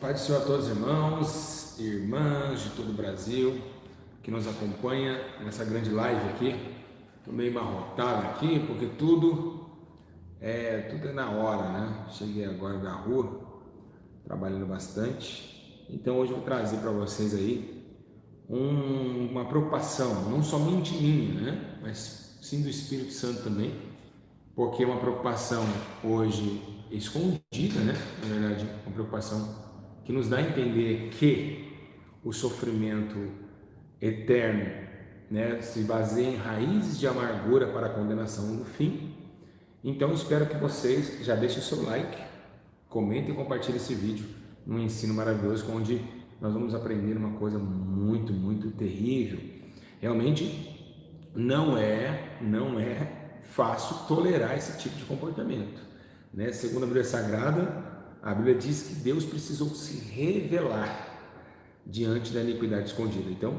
Pai do Senhor a todos os irmãos e irmãs de todo o Brasil que nos acompanha nessa grande live aqui. Estou meio amarrotado aqui porque tudo é na hora, né? Cheguei agora da rua, trabalhando bastante. Então hoje eu vou trazer para vocês aí uma preocupação, não somente minha, né? Mas sim do Espírito Santo também, porque é uma preocupação hoje escondida, né? Na verdade, uma preocupação que nos dá a entender que o sofrimento eterno, né, se baseia em raízes de amargura para a condenação no fim. Então, espero que vocês já deixem o seu like, comentem e compartilhem esse vídeo, um ensino maravilhoso, onde nós vamos aprender uma coisa muito, muito terrível. Realmente não é fácil tolerar esse tipo de comportamento, né? Segundo a Bíblia Sagrada, a Bíblia diz que Deus precisou se revelar diante da iniquidade escondida. Então,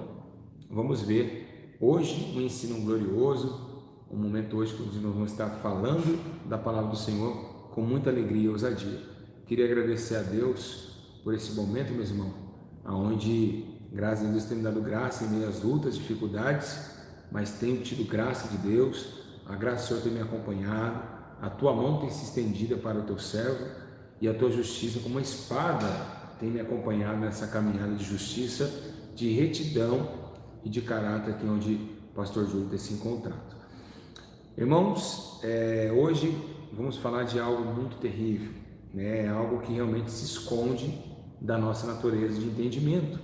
vamos ver hoje um ensino glorioso, um momento hoje que nós vamos estar falando da palavra do Senhor com muita alegria e ousadia. Queria agradecer a Deus por esse momento, meus irmãos, aonde, graças a Deus, tem me dado graça em meio às lutas, dificuldades, mas tenho tido graça de Deus, a graça do Senhor tem me acompanhado, a tua mão tem se estendida para o teu servo, e a tua justiça como uma espada tem me acompanhado nessa caminhada de justiça, de retidão e de caráter aqui onde o pastor Júlio tem se encontrado. Irmãos, hoje vamos falar de algo muito terrível, né? Algo que realmente se esconde da nossa natureza de entendimento.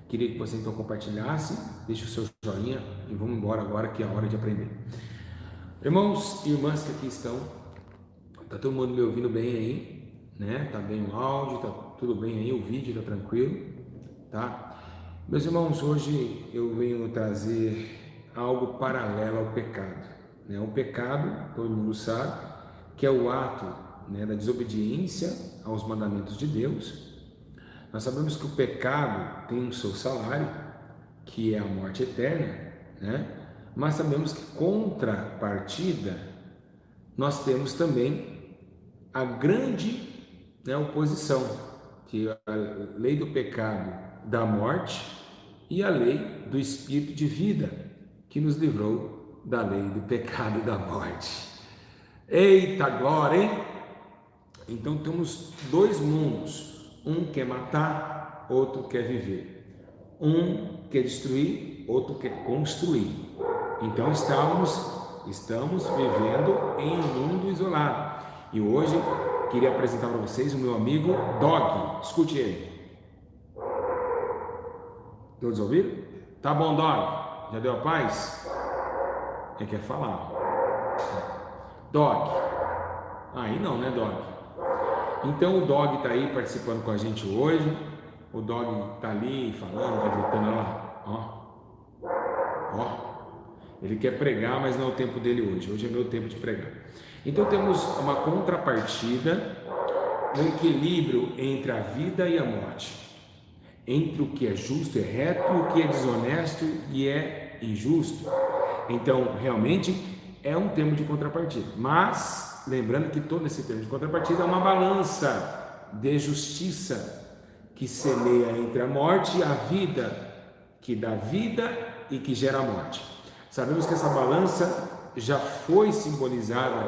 Queria que você então compartilhasse, deixe o seu joinha e vamos embora agora que é a hora de aprender. Irmãos e irmãs que aqui estão, tá todo mundo me ouvindo bem aí? Né? Tá bem o áudio, tá tudo bem aí, o vídeo tá tranquilo, tá? Meus irmãos, hoje eu venho trazer algo paralelo ao pecado, né? O pecado, todo mundo sabe, que é o ato, né, da desobediência aos mandamentos de Deus. Nós sabemos que o pecado tem o seu salário, que é a morte eterna, né? Mas sabemos que contrapartida nós temos também a grande, né, oposição, que é a lei do pecado da morte e a lei do espírito de vida, que nos livrou da lei do pecado e da morte. Eita glória, hein? Então temos dois mundos, um quer matar, outro quer viver, um quer destruir, outro quer construir. Então estamos vivendo em um mundo isolado. E hoje queria apresentar para vocês o meu amigo Dog. Escute ele. Todos ouviram? Tá bom, Dog? Já deu a paz? Ele quer falar. Dog. Aí não, né, Dog? Então o Dog está aí participando com a gente hoje. O Dog está ali falando, está gritando lá. Ó. Ele quer pregar, mas não é o tempo dele hoje. Hoje é meu tempo de pregar. Então temos uma contrapartida, um equilíbrio entre a vida e a morte, entre o que é justo e reto e o que é desonesto e é injusto. Então realmente é um termo de contrapartida, mas lembrando que todo esse termo de contrapartida é uma balança de justiça que semeia entre a morte e a vida, que dá vida e que gera morte. Sabemos que essa balança já foi simbolizada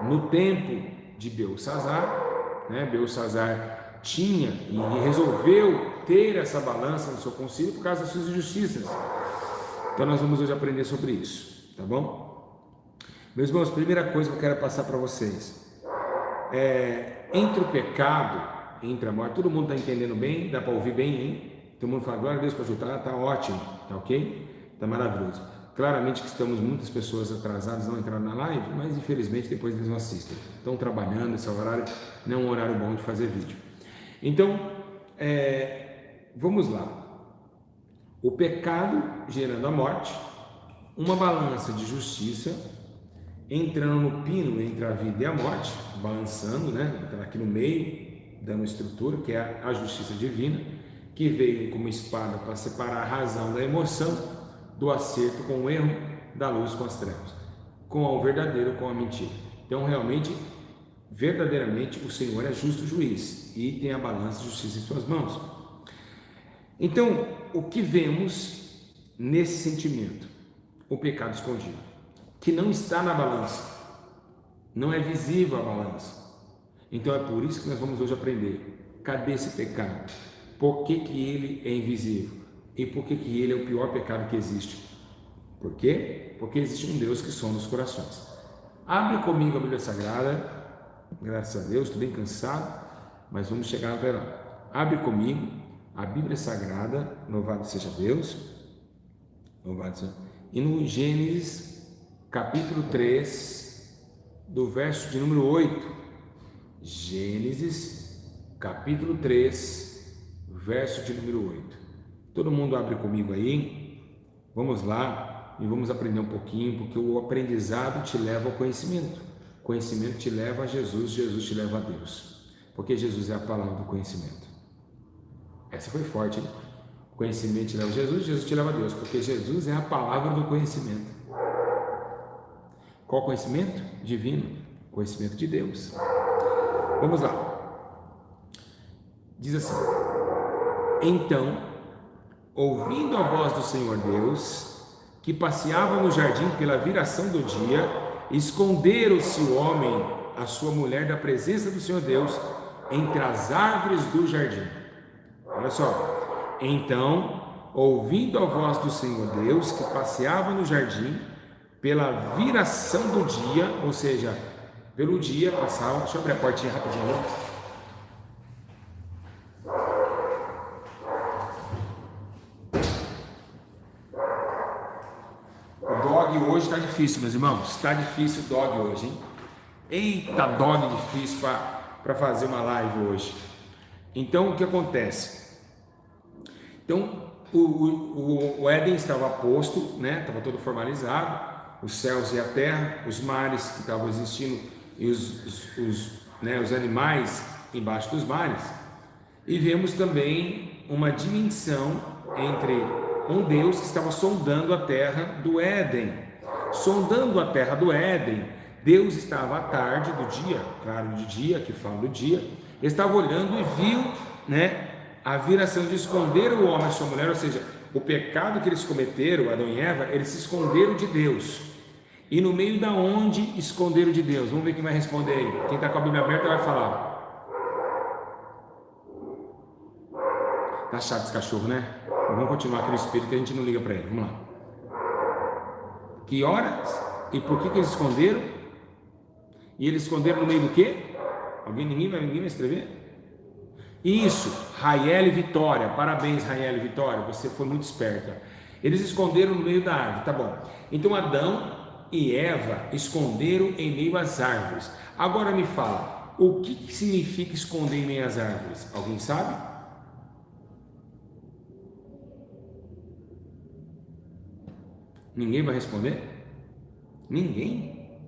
no tempo de Belsassar, né? Belsassar tinha e resolveu ter essa balança no seu concílio por causa das suas injustiças. Então nós vamos hoje aprender sobre isso, tá bom? Meus irmãos, primeira coisa que eu quero passar para vocês entre o pecado, entre a morte, todo mundo está entendendo bem? Dá para ouvir bem, hein? Todo mundo fala, glória a Deus para ajudar, tá ótimo, tá ok? Tá maravilhoso. Claramente que estamos, muitas pessoas atrasadas, não entraram na live, mas infelizmente depois eles não assistem. Estão trabalhando, esse horário não é um horário bom de fazer vídeo. Então, vamos lá. O pecado gerando a morte, uma balança de justiça, entrando no pino entre a vida e a morte, balançando, né? Aqui no meio, dando estrutura, que é a justiça divina, que veio como espada para separar a razão da emoção, do acerto com o erro, da luz com as trevas, com o verdadeiro com a mentira. Então realmente verdadeiramente o Senhor é justo juiz e tem a balança de justiça em suas mãos. Então, o que vemos nesse sentimento? O pecado escondido, que não está na balança, não é visível a balança. Então é por isso que nós vamos hoje aprender. Cadê esse pecado? Por que ele é invisível? E por que ele é o pior pecado que existe? Por quê? Porque existe um Deus que sonda os corações. Abre comigo a Bíblia Sagrada. Graças a Deus, estou bem cansado, mas vamos chegar até lá. Abre comigo a Bíblia Sagrada, louvado seja Deus. Louvado seja. E no Gênesis, capítulo 3, do verso de número 8. Gênesis, capítulo 3, verso de número 8. Todo mundo abre comigo aí, vamos lá e vamos aprender um pouquinho, porque o aprendizado te leva ao conhecimento, o conhecimento te leva a Jesus, Jesus te leva a Deus, porque Jesus é a palavra do conhecimento. Essa foi forte, hein? O conhecimento te leva a Jesus, Jesus te leva a Deus, porque Jesus é a palavra do conhecimento. Qual conhecimento? Divino, conhecimento de Deus. Vamos lá. Diz assim: então, ouvindo a voz do Senhor Deus, que passeava no jardim pela viração do dia, esconderam-se o homem, a sua mulher, da presença do Senhor Deus, entre as árvores do jardim. Olha só. Então, ouvindo a voz do Senhor Deus, que passeava no jardim pela viração do dia, ou seja, pelo dia passava. Deixa eu abrir a portinha rapidinho. O dog hoje está difícil, meus irmãos. Está difícil o dog hoje, hein? Eita, dog difícil para fazer uma live hoje. Então, o que acontece? Então, o Éden estava posto, né? Estava todo formalizado. Os céus e a terra, os mares que estavam existindo e os animais embaixo dos mares, e vemos também uma dimensão entre um Deus que estava sondando a terra do Éden. Sondando a terra do Éden, Deus estava à tarde do dia, claro, de dia, que fala do dia, estava olhando e viu, né, a viração de esconder o homem e a sua mulher, ou seja, o pecado que eles cometeram, Adão e Eva, eles se esconderam de Deus. E no meio da onde esconderam de Deus? Vamos ver quem vai responder aí. Quem está com a Bíblia aberta vai falar. Tá chato esse cachorro, né? Vamos continuar aqui no espírito que a gente não liga para ele. Vamos lá. Que horas? E por que eles esconderam? E eles esconderam no meio do quê? Ninguém vai escrever? Isso, Raiele Vitória. Parabéns, Raiele Vitória. Você foi muito esperta. Eles esconderam no meio da árvore, tá bom. Então Adão e Eva esconderam em meio às árvores. Agora me fala, o que significa esconder em meio às árvores? Alguém sabe? Ninguém vai responder? Ninguém?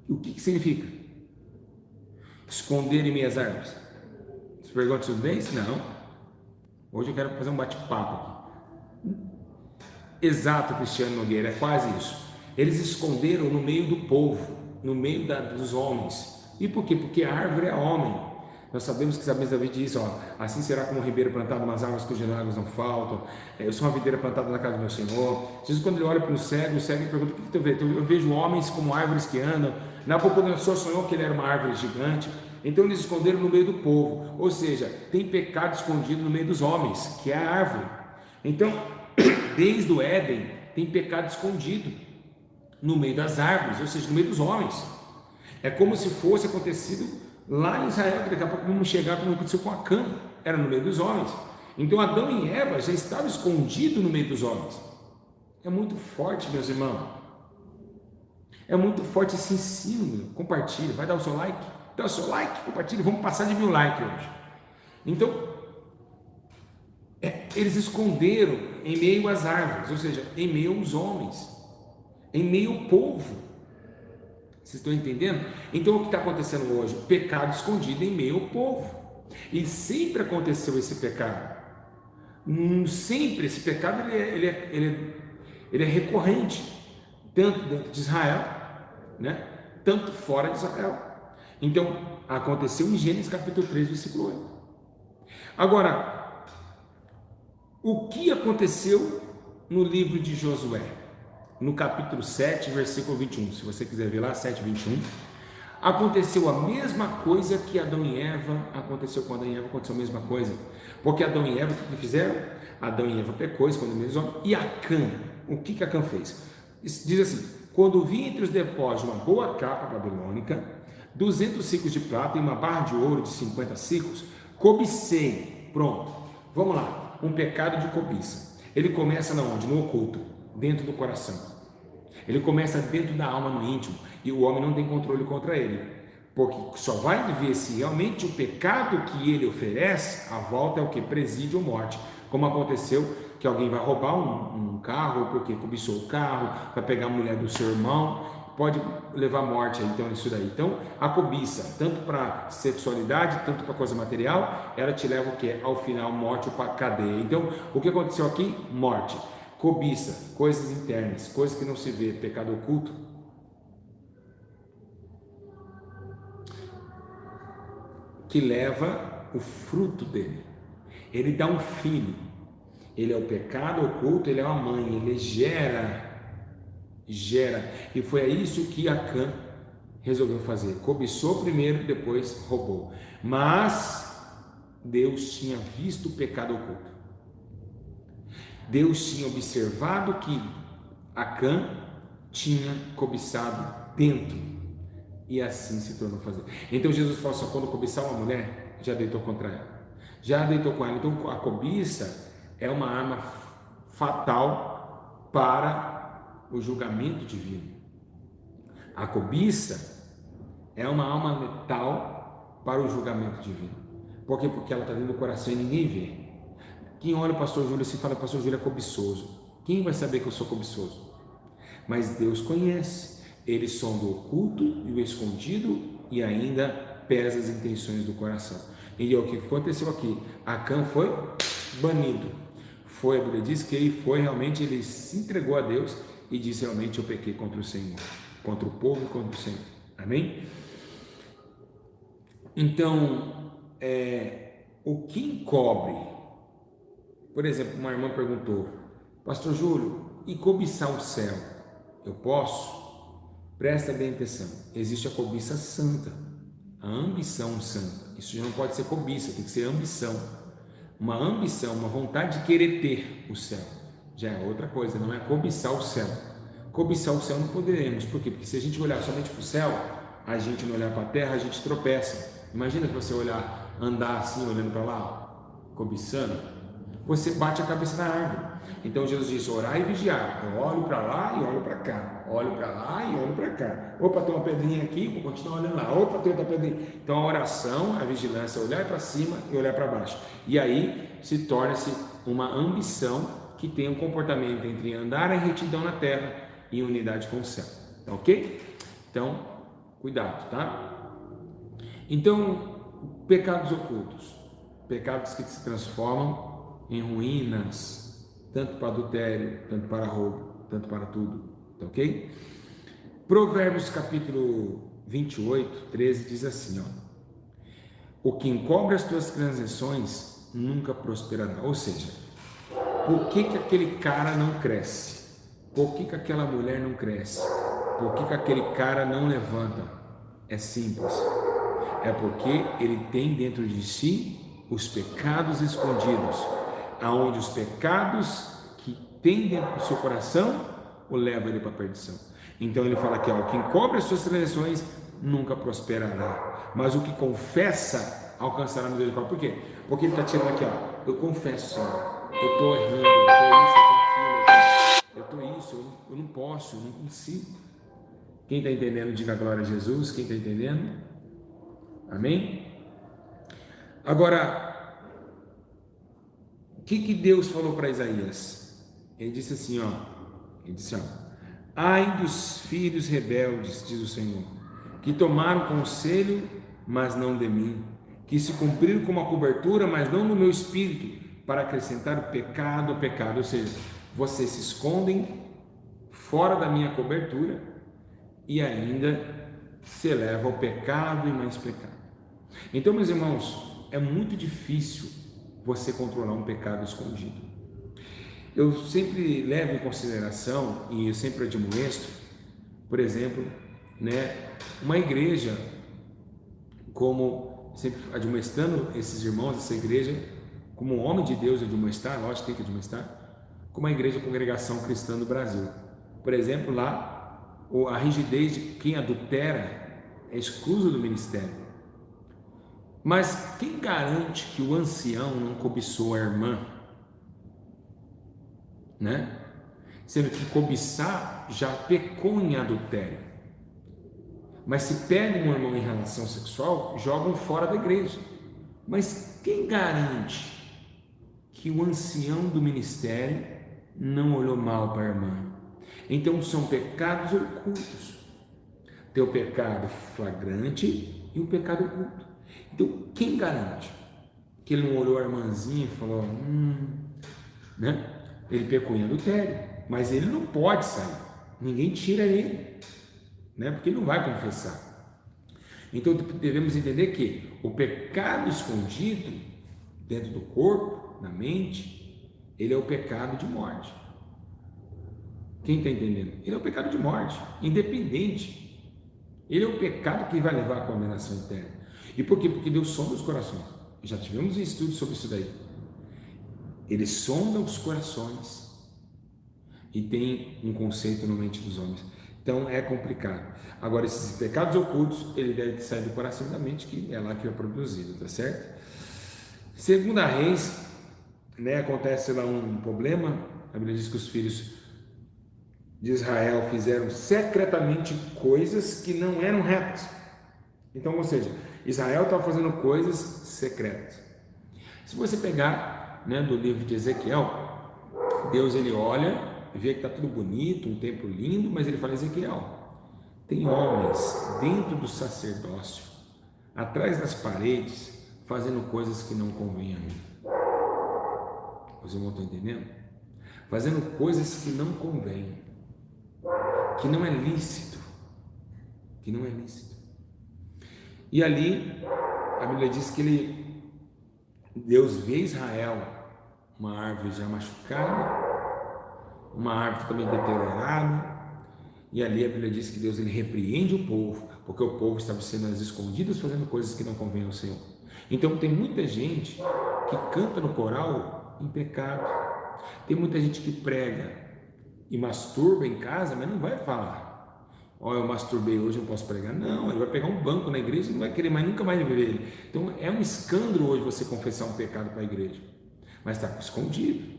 O que significa esconder em meio às árvores? Você pergunta tudo bem? Não. Hoje eu quero fazer um bate-papo aqui. Exato, Cristiano Nogueira, é quase isso. Eles esconderam no meio do povo, no meio dos homens. E por quê? Porque a árvore é homem. Nós sabemos que Sabemos Davi diz, assim será como um ribeiro plantado nas árvores cujas águas não faltam. Eu sou uma videira plantada na casa do meu Senhor. Jesus, quando ele olha para o cego pergunta: o que tu vê? Eu vejo homens como árvores que andam. Nabucodonosor sonhou que ele era uma árvore gigante. Então eles esconderam no meio do povo. Ou seja, tem pecado escondido no meio dos homens, que é a árvore. Então, desde o Éden, tem pecado escondido no meio das árvores, ou seja, no meio dos homens. É como se fosse acontecido lá em Israel, que daqui a pouco vamos chegar como aconteceu com Acã, era no meio dos homens. Então Adão e Eva já estavam escondidos no meio dos homens. É muito forte, meus irmãos. É muito forte esse ensino. Compartilha, vai dar o seu like? Dá o seu like, compartilha, vamos passar de 1000 likes hoje. Então, eles esconderam em meio às árvores, ou seja, em meio aos homens, em meio ao povo. Vocês estão entendendo? Então o que está acontecendo hoje? Pecado escondido em meio ao povo. E sempre aconteceu esse pecado. Sempre esse pecado ele é recorrente, tanto dentro de Israel, né? tanto fora de Israel. Então, aconteceu em Gênesis capítulo 3, versículo 8. Agora, o que aconteceu no livro de Josué? No capítulo 7, versículo 21, se você quiser ver lá, 7, 21, aconteceu a mesma coisa que Adão e Eva, aconteceu com Adão e Eva, aconteceu a mesma coisa, porque Adão e Eva, o que fizeram? Adão e Eva pecou, escondeu os homens, e Acã, o que Acã fez? Diz assim, quando vi entre os depósitos uma boa capa babilônica, 200 ciclos de prata e uma barra de ouro de 50 ciclos, cobicei, pronto, vamos lá, um pecado de cobiça, ele começa na onde? No oculto, dentro do coração, ele começa dentro da alma, no íntimo, e o homem não tem controle contra ele, porque só vai ver se realmente o pecado que ele oferece, a volta é o que? Presídio ou morte, como aconteceu que alguém vai roubar um carro, porque cobiçou o carro, vai pegar a mulher do seu irmão, pode levar morte, então isso daí. Então a cobiça, tanto para sexualidade, tanto para coisa material, ela te leva o que? Ao final, morte ou para cadeia. Então o que aconteceu aqui? Morte. Cobiça, coisas internas, coisas que não se vê, pecado oculto, que leva o fruto dele. Ele dá um filho, ele é o pecado oculto, ele é uma mãe, ele gera, e foi isso que Acã resolveu fazer, cobiçou primeiro, depois roubou, mas Deus tinha visto o pecado oculto, Deus tinha observado que Acã tinha cobiçado dentro, e assim se tornou fazer. Então Jesus falou assim, quando cobiçar uma mulher, já deitou contra ela, já deitou com ela. Então a cobiça é uma arma fatal para o julgamento divino. A cobiça é uma alma letal para o julgamento divino. Por quê? Porque ela está dentro do coração e ninguém vê. Quem olha o pastor Júlio e fala, pastor Júlio é cobiçoso. Quem vai saber que eu sou cobiçoso? Mas Deus conhece. Ele sonda o oculto e o escondido e ainda pesa as intenções do coração. E o que aconteceu aqui? Acã foi banido. A Bíblia diz que ele se entregou a Deus e disse, realmente eu pequei contra o Senhor, contra o povo e contra o Senhor. Amém? Então, o que encobre? Por exemplo, uma irmã perguntou, pastor Júlio, e cobiçar o céu? Eu posso? Presta bem atenção, existe a cobiça santa, a ambição santa, isso já não pode ser cobiça, tem que ser ambição, uma ambição, uma vontade de querer ter o céu, já é outra coisa, não é cobiçar o céu não poderemos, por quê? Porque se a gente olhar somente para o céu, a gente não olhar para a terra, a gente tropeça. Imagina que você andar assim, olhando para lá, cobiçando, você bate a cabeça na árvore. Então Jesus disse, orar e vigiar, eu olho para lá e olho para cá, olho para lá e olho para cá, opa, tem uma pedrinha aqui, vou continuar olhando lá, opa, tem outra pedrinha. Então a oração, a vigilância, olhar para cima e olhar para baixo, e aí se torna-se uma ambição que tem um comportamento entre andar em retidão na terra e unidade com o céu, tá ok? Então, cuidado, tá? Então, pecados ocultos, pecados que se transformam em ruínas, tanto para adultério, tanto para roubo, tanto para tudo, tá ok? Provérbios capítulo 28, 13 diz assim, o que encobre as tuas transgressões nunca prosperará. Ou seja, por que aquele cara não cresce? Por que aquela mulher não cresce? Por que aquele cara não levanta? É simples, é porque ele tem dentro de si os pecados escondidos, aonde os pecados que tem dentro do seu coração o leva ele para a perdição. Então ele fala aqui, o que encobre as suas transgressões nunca prosperará, mas o que confessa alcançará a misericórdia. Por quê? Porque ele está tirando aqui, eu confesso, Senhor, eu estou errando, eu estou isso, eu não posso, eu não consigo. Quem está entendendo, diga glória a Jesus. Quem está entendendo? Amém? Agora, o que Deus falou para Isaías? Ele disse assim, ai dos filhos rebeldes, diz o Senhor, que tomaram conselho, mas não de mim, que se cumpriram com uma cobertura, mas não no meu espírito, para acrescentar o pecado ao pecado. Ou seja, vocês se escondem fora da minha cobertura e ainda se eleva ao pecado e mais pecado. Então, meus irmãos, é muito difícil você controlar um pecado escondido. Eu sempre levo em consideração e eu sempre admoesto, por exemplo, né, uma igreja, como sempre admoestando esses irmãos, essa igreja, como um homem de Deus admoestar, lógico, tem que admoestar, como a igreja Congregação Cristã do Brasil. Por exemplo, lá, a rigidez de quem adultera é exclusa do ministério. Mas quem garante que o ancião não cobiçou a irmã, né? Sendo que cobiçar já pecou em adultério. Mas se pega um irmão em relação sexual, jogam fora da igreja. Mas quem garante que o ancião do ministério não olhou mal para a irmã? Então são pecados ocultos. Tem o pecado flagrante e o pecado oculto. Então quem garante que ele não olhou a irmãzinha e falou, né? Ele pecou em adultério, mas ele não pode sair. Ninguém tira ele, né? Porque ele não vai confessar. Então devemos entender que o pecado escondido dentro do corpo, na mente, ele é o pecado de morte. Quem está entendendo? Ele é o pecado de morte, independente. Ele é o pecado que vai levar à condenação eterna. E por quê? Porque Deus sonda os corações. Já tivemos um estudo sobre isso daí. Ele sonda os corações e tem um conceito na mente dos homens. Então é complicado. Agora, esses pecados ocultos, ele deve sair do coração e da mente, que é lá que é produzido, tá certo? Segunda Reis, né, acontece lá um problema. A Bíblia diz que os filhos de Israel fizeram secretamente coisas que não eram retas. Então, ou seja, Israel estava fazendo coisas secretas. Se você pegar, né, do livro de Ezequiel, Deus ele olha, vê que está tudo bonito, um templo lindo, mas ele fala, Ezequiel, tem homens dentro do sacerdócio, atrás das paredes, fazendo coisas que não convêm a mim. Os irmãos estão entendendo? Fazendo coisas que não convêm, que não é lícito, que não é lícito. E ali, a Bíblia diz que Deus vê Israel, uma árvore já machucada, uma árvore também deteriorada, e ali a Bíblia diz que Deus ele repreende o povo, porque o povo estava sendo às escondidas fazendo coisas que não convêm ao Senhor. Então tem muita gente que canta no coral em pecado, tem muita gente que prega e masturba em casa, mas não vai falar, eu masturbei hoje, eu posso pregar. Não, ele vai pegar um banco na igreja e não vai querer mais, nunca mais ver ele. Então é um escândalo hoje você confessar um pecado para a igreja, mas está escondido,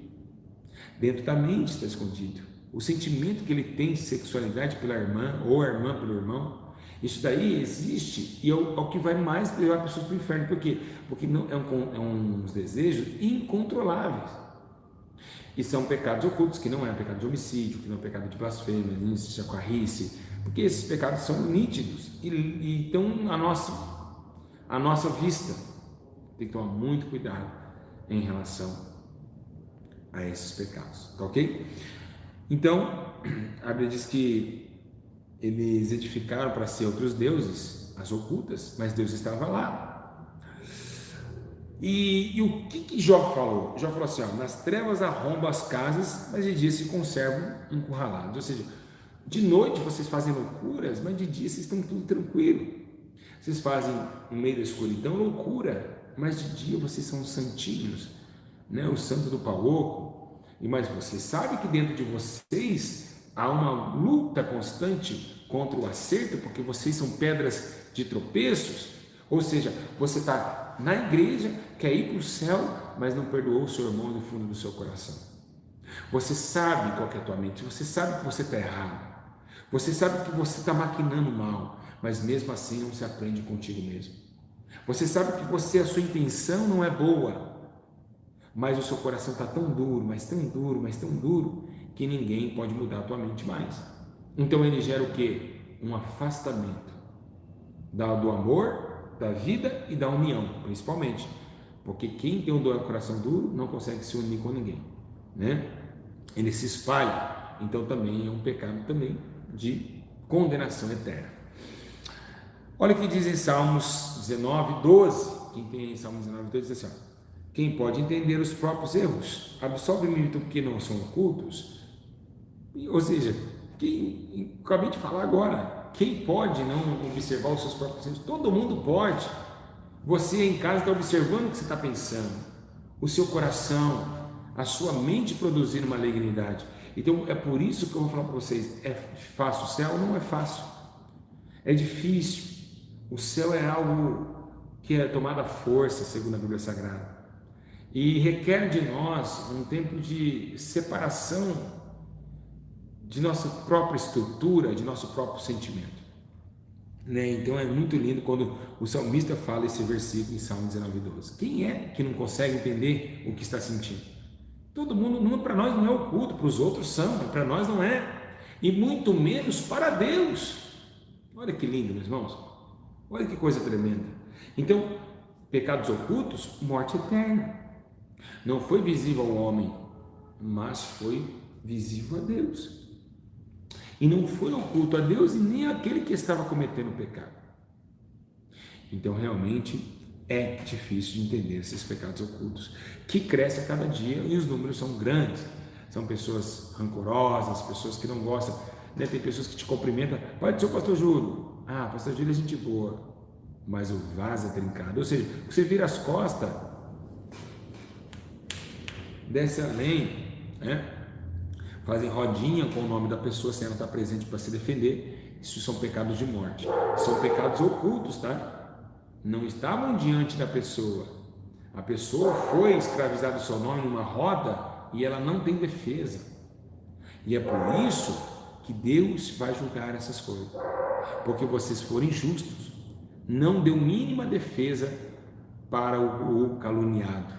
dentro da mente está escondido. O sentimento que ele tem de sexualidade pela irmã, ou a irmã pelo irmão, isso daí existe e é o que vai mais levar pessoas para o inferno. Por quê? Porque não, é uns desejos incontroláveis. E são pecados ocultos, que não é pecado de homicídio, que não é pecado de blasfêmia, nem de chacoarrice, porque esses pecados são nítidos e estão à nossa vista. Tem que tomar muito cuidado em relação a esses pecados, tá ok? Então, a Bíblia diz que eles edificaram para si outros deuses, as ocultas, mas Deus estava lá. E o que Jó falou? Jó falou assim, nas trevas arrombam as casas, mas de dia se conservam encurralados. Ou seja, de noite vocês fazem loucuras, mas de dia vocês estão tudo tranquilo. Vocês fazem no meio da escuridão loucura, mas de dia vocês são os santinhos, né? O santo do paloco. Mas você sabe que dentro de vocês há uma luta constante contra o acerto, porque vocês são pedras de tropeços. Ou seja, você está na igreja, quer ir para o céu, mas não perdoou o seu irmão no fundo do seu coração. Você sabe qual que é a tua mente, você sabe que você está errado, você sabe que você está maquinando mal, mas mesmo assim não se aprende contigo mesmo. Você sabe que a sua intenção não é boa, mas o seu coração está tão duro, mas tão duro, mas tão duro, que ninguém pode mudar a tua mente mais. Então ele gera o quê? Um afastamento do amor, da vida e da união, principalmente, porque quem tem um coração duro não consegue se unir com ninguém, né? Ele se espalha, então também é um pecado também de condenação eterna. Olha o que diz em Salmos 19, 12. Quem tem Salmos 19, 12 diz assim: ó, quem pode entender os próprios erros? Absolve-me porque não são ocultos. Ou seja, acabei de falar agora, quem pode não observar os seus próprios erros? Todo mundo pode. Você em casa está observando o que você está pensando, o seu coração, a sua mente produzindo uma malignidade. Então é por isso que eu vou falar para vocês: é fácil o céu? Não é fácil, é difícil. O céu é algo que é tomado à força, segundo a Bíblia Sagrada, e requer de nós um tempo de separação de nossa própria estrutura, de nosso próprio sentimento. Então é muito lindo quando o salmista fala esse versículo em Salmo 19, 12. Quem é que não consegue entender o que está sentindo? Todo mundo, para nós não é oculto, para os outros são, mas para nós não é, e muito menos para Deus. Olha que lindo, meus irmãos, olha que coisa tremenda. Então, pecados ocultos, morte eterna. Não foi visível ao homem, mas foi visível a Deus. E não foi oculto a Deus e nem àquele que estava cometendo o pecado. Então, realmente, é difícil de entender esses pecados ocultos, que crescem a cada dia e os números são grandes. São pessoas rancorosas, pessoas que não gostam, né? Tem pessoas que te cumprimentam: pode ser o pastor Júlio. Ah, pastor Júlio é gente boa, mas o vaso é trincado. Ou seja, você vira as costas, desce além, né? Fazem rodinha com o nome da pessoa sem ela estar presente para se defender. Isso são pecados de morte, são pecados ocultos, tá? Não estavam diante da pessoa, a pessoa foi escravizada o seu nome numa roda e ela não tem defesa, e é por isso que Deus vai julgar essas coisas, porque vocês foram injustos, não deu mínima defesa para o caluniado.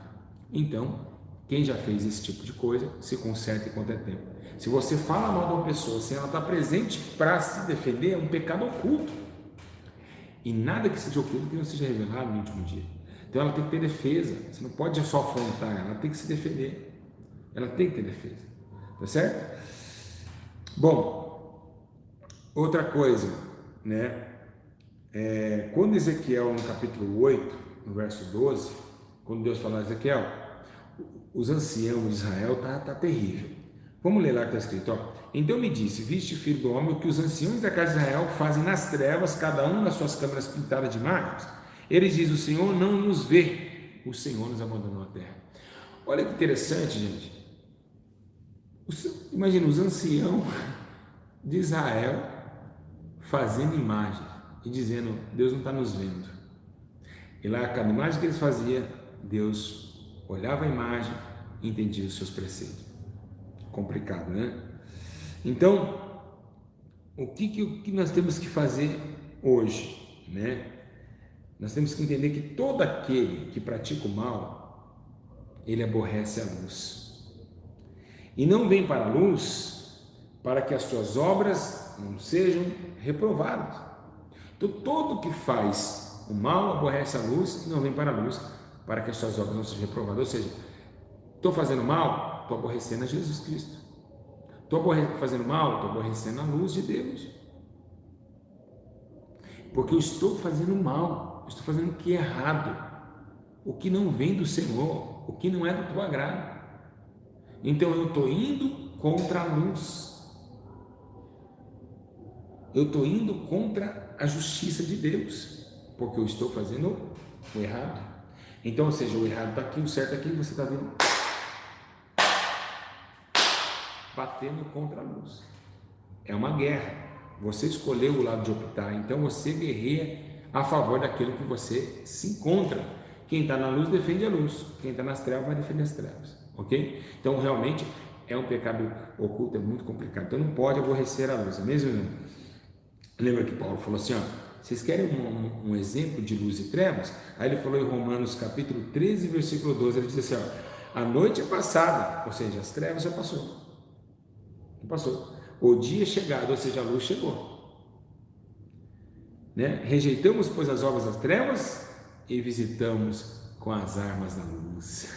Então, quem já fez esse tipo de coisa, se conserta enquanto é tempo. Se você fala mal de uma pessoa sem ela estar presente para se defender, é um pecado oculto. E nada que seja oculto que não seja revelado no último dia. Então ela tem que ter defesa. Você não pode só afrontar, ela tem que se defender. Ela tem que ter defesa. Tá certo? Bom, outra coisa, né? Quando Ezequiel, no capítulo 8, no verso 12, quando Deus fala a Ezequiel, os anciãos de Israel tá terrível. Vamos ler lá que está escrito, ó. Então me disse: viste, filho do homem, o que os anciãos da casa de Israel fazem nas trevas, cada um nas suas câmaras pintadas de imagens. Eles dizem: o Senhor não nos vê, o Senhor nos abandonou a terra. Olha que interessante, gente. Imagina os anciãos de Israel fazendo imagens e dizendo: Deus não está nos vendo. E lá, cada imagem que eles faziam, Deus olhava a imagem e entendia os seus preceitos. Complicado, né? Então, o que nós temos que fazer hoje, né? Nós temos que entender que todo aquele que pratica o mal, ele aborrece a luz e não vem para a luz para que as suas obras não sejam reprovadas. Então, todo que faz o mal aborrece a luz e não vem para a luz para que as suas obras não sejam reprovadas. Ou seja, estou fazendo mal, estou aborrecendo a Jesus Cristo. Estou fazendo mal, estou aborrecendo a luz de Deus, porque eu estou fazendo mal, estou fazendo o que é errado, o que não vem do Senhor, o que não é do teu agrado. Então eu estou indo contra a luz, eu estou indo contra a justiça de Deus, porque eu estou fazendo o errado. Então, ou seja, o errado está aqui, o certo aqui, você está vendo batendo contra a luz. É uma guerra. Você escolheu o lado de optar, então você guerreia a favor daquilo que você se encontra. Quem está na luz defende a luz, quem está nas trevas vai defender as trevas, ok? Então realmente é um pecado oculto, é muito complicado. Então não pode aborrecer a luz, é mesmo? Lembra que Paulo falou assim, ó, vocês querem um exemplo de luz e trevas? Aí ele falou em Romanos capítulo 13, versículo 12, ele diz assim, ó, a noite é passada, ou seja, as trevas já passou. O dia é chegado, ou seja, a luz chegou, né? Rejeitamos, pois, as obras das trevas e visitamos com as armas da luz.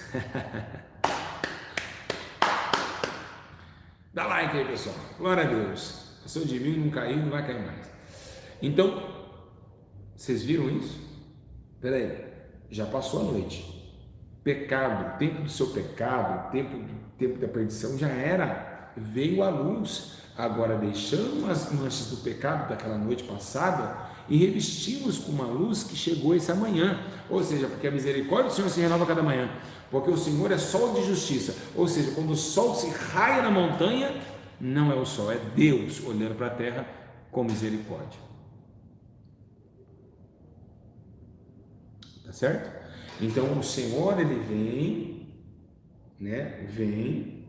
Dá like aí, pessoal, glória a Deus. Passou de mim, não caiu, não vai cair mais. Então, Vocês viram isso? Peraí, já passou a noite. Pecado, o tempo do seu pecado, o tempo da perdição já era, veio à luz. Agora deixamos as manchas do pecado daquela noite passada e revestimos com uma luz que chegou essa manhã. Ou seja, porque a misericórdia do Senhor se renova cada manhã, porque o Senhor é sol de justiça. Ou seja, quando o sol se raia na montanha, não é o sol, é Deus olhando para a terra com misericórdia. Tá certo? Então o Senhor, ele vem, né? Vem,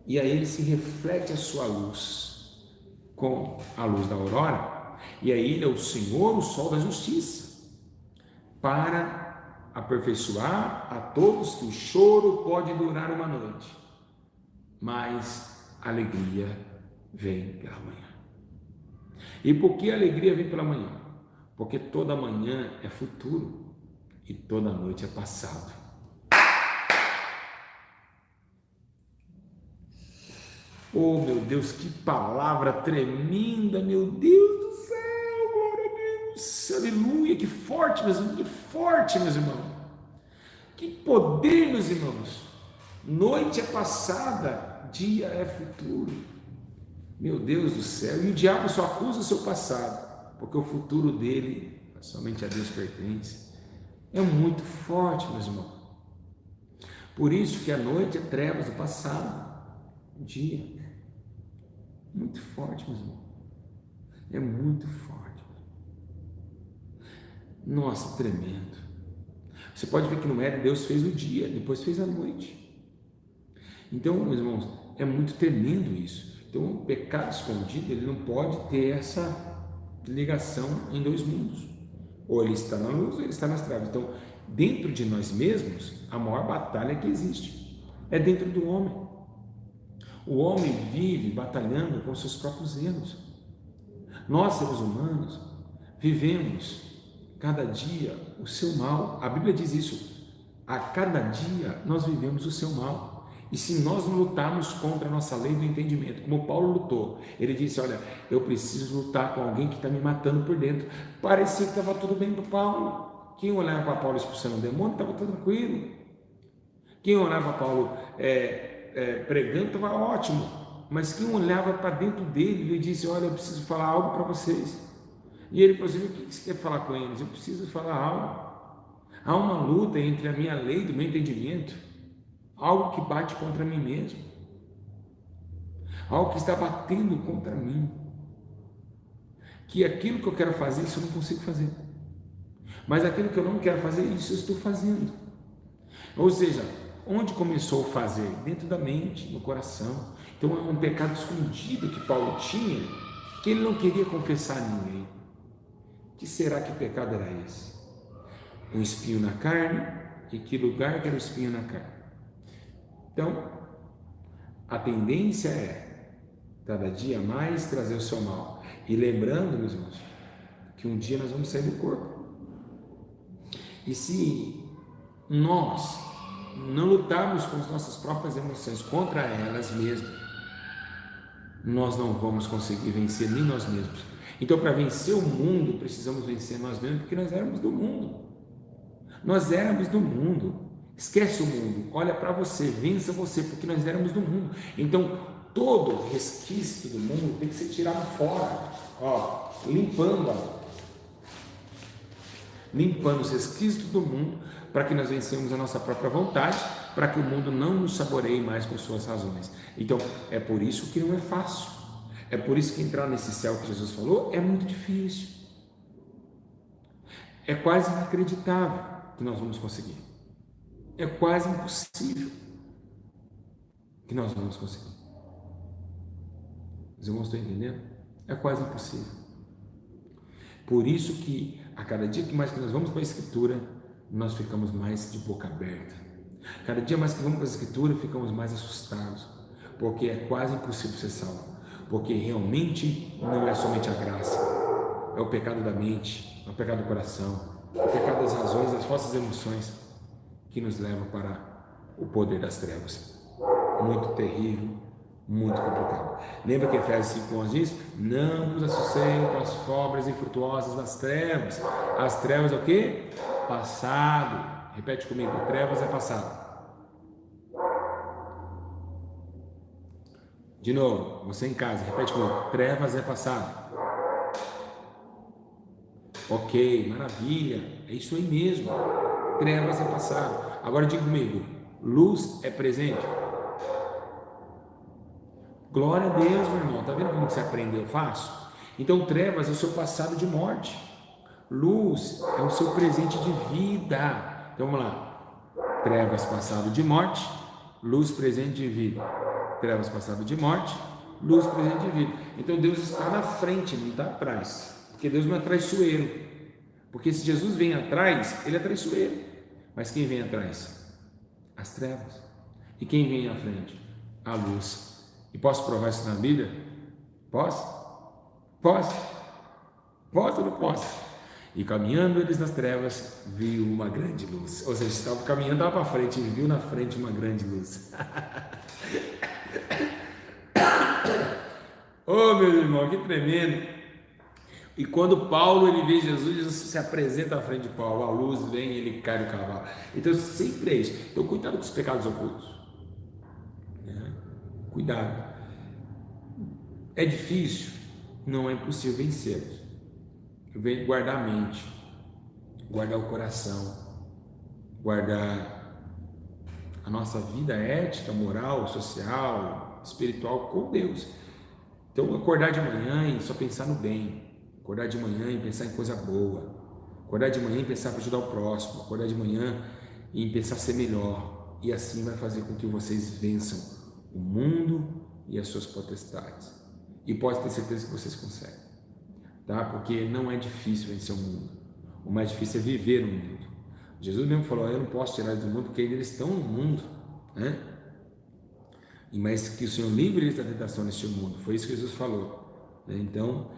e aí ele se reflete a sua luz com a luz da aurora, e aí ele é o Senhor, o sol da justiça, para aperfeiçoar a todos que o choro pode durar uma noite, mas a alegria vem pela manhã. E por que a alegria vem pela manhã? Porque toda manhã é futuro e toda noite é passado. Oh, meu Deus, que palavra tremenda, meu Deus do céu, glória a Deus, aleluia, que forte, meus irmãos, que poder, meus irmãos. Noite é passada, dia é futuro. Meu Deus do céu, e o diabo só acusa o seu passado, porque o futuro dele somente a Deus pertence. É muito forte, meus irmãos. Por isso que a noite é trevas do passado, o dia. Muito forte, meus irmãos. É muito forte. Nossa, tremendo. Você pode ver que no Éden Deus fez o dia, depois fez a noite. Então, meus irmãos, é muito tremendo isso. Então, o pecado escondido, ele não pode ter essa ligação em dois mundos. Ou ele está na luz ou ele está nas trevas. Então, dentro de nós mesmos, a maior batalha que existe é dentro do homem. O homem vive batalhando com seus próprios erros. Nós, seres humanos, vivemos cada dia o seu mal. A Bíblia diz isso. A cada dia nós vivemos o seu mal. E se nós não lutarmos contra a nossa lei do entendimento, como Paulo lutou, ele disse: olha, eu preciso lutar com alguém que está me matando por dentro. Parecia que estava tudo bem para Paulo. Quem olhava para Paulo expulsando o demônio, estava tudo tranquilo. Quem olhava para Paulo pregando, estava ótimo. Mas quem olhava para dentro dele, ele disse: olha, eu preciso falar algo para vocês. E ele falou assim: o que você quer falar com eles? Eu preciso falar algo. Há uma luta entre a minha lei e o meu entendimento, algo que bate contra mim mesmo, algo que está batendo contra mim, que aquilo que eu quero fazer, isso eu não consigo fazer, mas aquilo que eu não quero fazer, isso eu estou fazendo. Ou seja, onde começou o fazer? Dentro da mente, no coração. Então é um pecado escondido que Paulo tinha, que ele não queria confessar a ninguém. Que será que pecado era esse? Um espinho na carne. E que lugar que era o espinho na carne? Então, a tendência é cada dia mais trazer o seu mal. E lembrando, meus irmãos, que um dia nós vamos sair do corpo. E se nós não lutarmos com as nossas próprias emoções contra elas mesmas, nós não vamos conseguir vencer nem nós mesmos. Então, para vencer o mundo, precisamos vencer nós mesmos, porque nós éramos do mundo. Nós éramos do mundo. Esquece o mundo, olha para você, vença você, porque nós éramos do mundo. Então, todo resquício do mundo tem que ser tirado fora, limpando os resquícios do mundo, para que nós vencemos a nossa própria vontade, para que o mundo não nos saboreie mais com suas razões. Então, é por isso que não é fácil. É por isso que entrar nesse céu que Jesus falou é muito difícil. É quase inacreditável que nós vamos conseguir. É quase impossível que nós vamos conseguir. Os irmãos estão entendendo? É quase impossível. Por isso que a cada dia que mais que nós vamos para a Escritura, nós ficamos mais de boca aberta. Cada dia mais que vamos para a Escritura, ficamos mais assustados, porque é quase impossível ser salvo. Porque realmente não é somente a graça, é o pecado da mente, é o pecado do coração, é o pecado das razões, das falsas emoções, que nos leva para o poder das trevas. Muito terrível, Muito complicado. Lembra que Efésios 5:11 diz? Não vos associem com as obras infrutuosas das trevas. As trevas é o quê? Passado. Repete comigo, trevas é passado. De novo, você em casa, repete comigo, trevas é passado. Ok, maravilha, é isso aí mesmo. Trevas é passado. Agora diga comigo, luz é presente. Glória a Deus, meu irmão. Tá vendo como você aprendeu fácil? Então, trevas é o seu passado de morte. Luz é o seu presente de vida. Então, vamos lá. Trevas, passado de morte. Luz, presente de vida. Trevas, passado de morte. Luz, presente de vida. Então, Deus está na frente, não está atrás. Porque Deus não é traiçoeiro. Porque se Jesus vem atrás, ele é traiçoeiro. Mas quem vem atrás? As trevas. E quem vem à frente? A luz. E posso provar isso na Bíblia? Posso? Posso? Posso ou não posso? E caminhando eles nas trevas, viu uma grande luz. Ou seja, estava caminhando lá para frente e viu na frente uma grande luz. Oh, meu irmão, que tremendo! E quando Paulo ele vê Jesus, Jesus se apresenta à frente de Paulo, a luz vem e ele cai do cavalo. Então sempre é isso. Então cuidado com os pecados ocultos. Cuidado. É difícil? Não é impossível vencê-los. Guardar a mente, guardar o coração, guardar a nossa vida ética, moral, social, espiritual com Deus. Então, acordar de manhã e só pensar no bem, acordar de manhã e pensar em coisa boa, acordar de manhã e pensar para ajudar o próximo, acordar de manhã e pensar ser melhor, e assim vai fazer com que vocês vençam o mundo e as suas potestades. E pode ter certeza que vocês conseguem, tá? Porque não é difícil vencer o mundo, o mais difícil é viver no mundo. Jesus mesmo falou: eu não posso tirar eles do mundo porque ainda eles estão no mundo, né? Mas que o Senhor livre eles da tentação neste mundo, foi isso que Jesus falou, né? Então,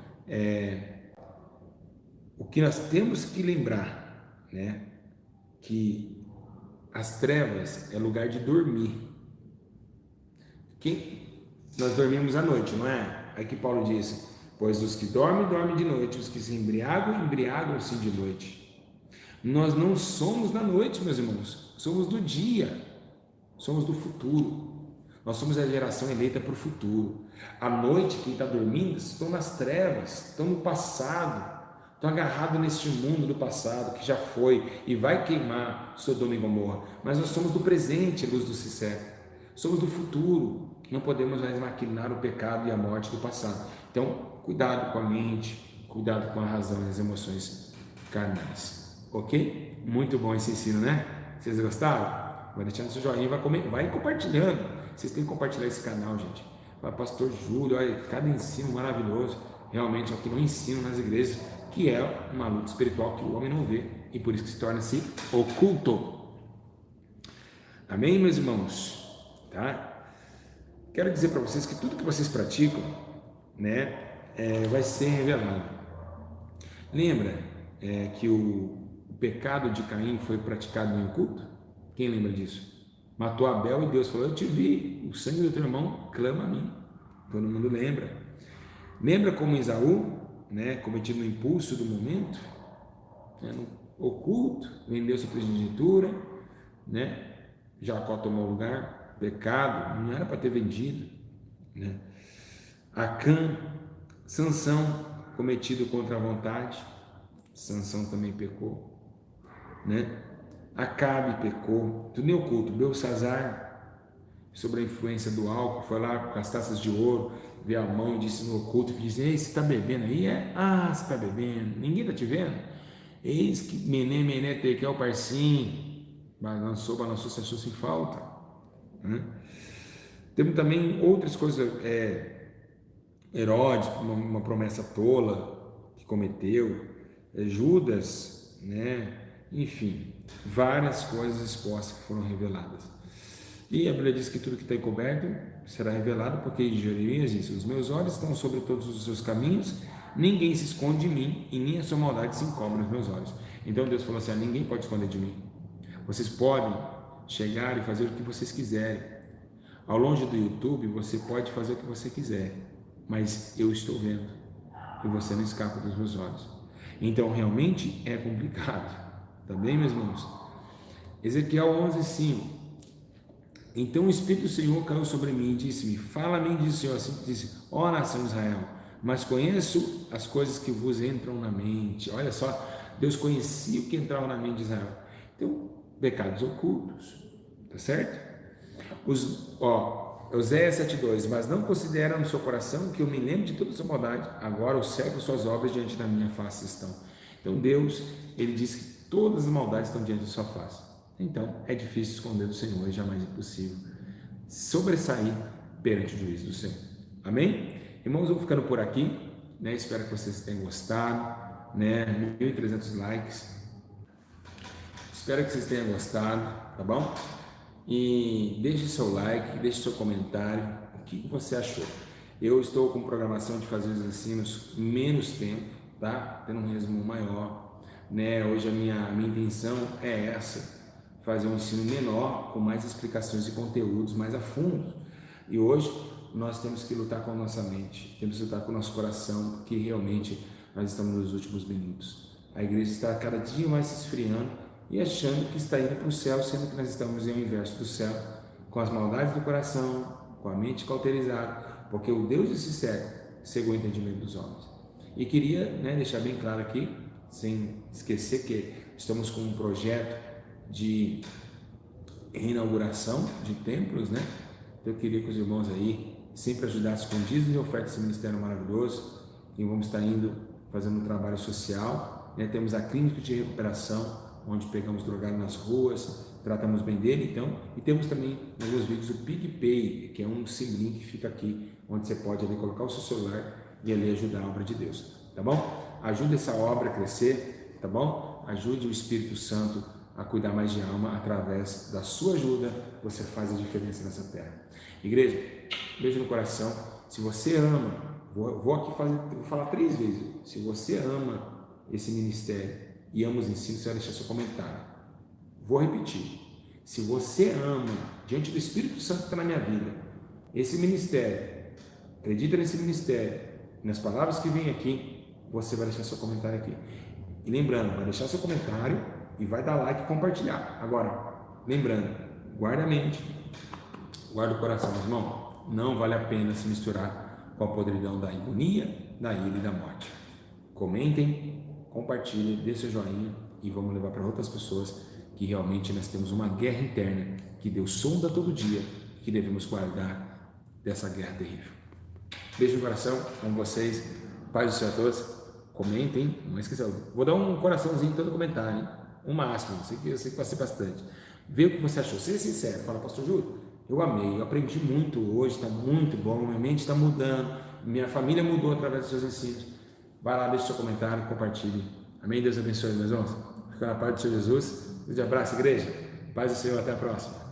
o que nós temos que lembrar, né? Que as trevas é lugar de dormir. Nós dormimos à noite, não é? Aí que Paulo disse: pois os que dormem, dormem de noite, os que se embriagam, embriagam-se de noite. Nós não somos da noite, meus irmãos, somos do dia, somos do futuro. Nós somos a geração eleita para o futuro. À noite, quem está dormindo, estão nas trevas, estão no passado, estão agarrados neste mundo do passado, que já foi e vai queimar Sodoma e Gomorra. Mas nós somos do presente, luz do sincero. Somos do futuro, não podemos mais maquinar o pecado e a morte do passado. Então, cuidado com a mente, cuidado com a razão e as emoções carnais. Ok? Muito bom esse ensino, né? Vocês gostaram? Vai deixando seu joinha, vai compartilhando. Vocês têm que compartilhar esse canal, gente. Pastor Júlio, olha, cada ensino maravilhoso. Realmente é o que não ensino nas igrejas, que é uma luta espiritual que o homem não vê e por isso que se torna-se oculto. Amém, meus irmãos? Tá? Quero dizer para vocês que tudo que vocês praticam, né, vai ser revelado. Lembra que o pecado de Caim foi praticado em oculto? Quem lembra disso? Matou Abel e Deus falou: eu te vi, o sangue do teu irmão clama a mim. Todo mundo lembra. Lembra como Esaú, né, cometido no impulso do momento, né, no oculto, vendeu sua primogenitura, né? Jacó tomou o lugar, pecado, não era para ter vendido, né? Acã, Sansão, cometido contra a vontade, Sansão também pecou, né? Acabe pecou, tudo em oculto. Belsazar, sobre a influência do álcool, foi lá com as taças de ouro, veio a mão e disse no oculto, e disse: ei, você está bebendo aí? Você está bebendo, ninguém está te vendo? Eis que mené, mené, tekel, parsim, balançou, se achou sem falta, né? Temos também outras coisas, Herodes, uma promessa tola que cometeu, Judas, né? Enfim, várias coisas expostas que foram reveladas. E a Bíblia diz que tudo que está encoberto será revelado, porque Jeremias disse: os meus olhos estão sobre todos os seus caminhos, ninguém se esconde de mim e nem a sua maldade se encobre nos meus olhos. Então Deus falou assim: ninguém pode esconder de mim. Vocês podem chegar e fazer o que vocês quiserem, Ao longe do YouTube, você pode fazer o que você quiser, mas eu estou vendo e você não escapa dos meus olhos. Então, realmente é complicado. Tá bem, meus irmãos? Ezequiel 11:5. Então o Espírito do Senhor caiu sobre mim e disse-me: Fala-me, disse o Senhor, assim disse: Ó nação de Israel, mas conheço as coisas que vos entram na mente. Olha só, Deus conhecia o que entrava na mente de Israel. Então, pecados ocultos, tá certo? Oséias 7:2, mas não considera no seu coração que eu me lembro de toda a sua maldade, agora os céus suas obras diante da minha face estão. Então Deus, ele diz que todas as maldades estão diante de sua face. Então é difícil esconder do Senhor, é jamais impossível sobressair perante o juízo do Senhor. Amém? Irmãos, eu vou ficando por aqui, né? Espero que vocês tenham gostado, né? 1.300 likes. Espero que vocês tenham gostado, tá bom? E deixe seu like, deixe seu comentário, o que você achou. Eu estou com programação de fazer os ensinos menos tempo, tá? Tendo um resumo maior, né? Hoje a minha intenção é essa, fazer um ensino menor, com mais explicações e conteúdos mais a fundo. E hoje nós temos que lutar com a nossa mente, temos que lutar com o nosso coração, porque realmente nós estamos nos últimos minutos. A igreja está cada dia mais se esfriando e achando que está indo para o céu, sendo que nós estamos em inverso do céu, com as maldades do coração, com a mente cauterizada, porque o Deus desse século cegou o entendimento dos homens. E queria, né, deixar bem claro aqui, sem esquecer que estamos com um projeto de reinauguração de templos, né? Eu queria que os irmãos aí sempre ajudassem com dízimos e ofertas desse ministério maravilhoso, e vamos estar indo fazendo um trabalho social, né? Temos a clínica de recuperação, onde pegamos drogado nas ruas, tratamos bem dele, então, e temos também nos meus vídeos o PicPay, que é um simbolinho que fica aqui, onde você pode ali colocar o seu celular e ali ajudar a obra de Deus, tá bom? Ajude essa obra a crescer, tá bom? Ajude o Espírito Santo a cuidar mais de alma. Através da sua ajuda, você faz a diferença nessa terra. Igreja, beijo no coração. Se você ama, vou falar 3 vezes. Se você ama esse ministério e ama os ensinos, você vai deixar seu comentário. Vou repetir. Se você ama, diante do Espírito Santo que está na minha vida, esse ministério, acredita nesse ministério, nas palavras que vêm aqui, você vai deixar seu comentário aqui. E lembrando, vai deixar seu comentário e vai dar like e compartilhar. Agora, lembrando, guarda a mente, guarda o coração, meu irmão. Não vale a pena se misturar com a podridão da agonia, da ira e da morte. Comentem, compartilhem, dê seu joinha e vamos levar para outras pessoas que realmente nós temos uma guerra interna que Deus sonda todo dia, que devemos guardar dessa guerra terrível. Beijo no coração, com vocês, paz do Senhor a todos. Comentem, não esqueça, vou dar um coraçãozinho em todo comentário, hein? Um máximo, eu sei que vai ser bastante. Vê o que você achou, seja sincero, fala, pastor Júlio, eu amei, eu aprendi muito hoje, está muito bom, minha mente está mudando, minha família mudou através dos seus ensinos. Vai lá, deixa seu comentário, compartilhe. Amém? Deus abençoe, meus irmãos. Fica na paz do Senhor Jesus. Um grande abraço, igreja. Paz do Senhor, até a próxima.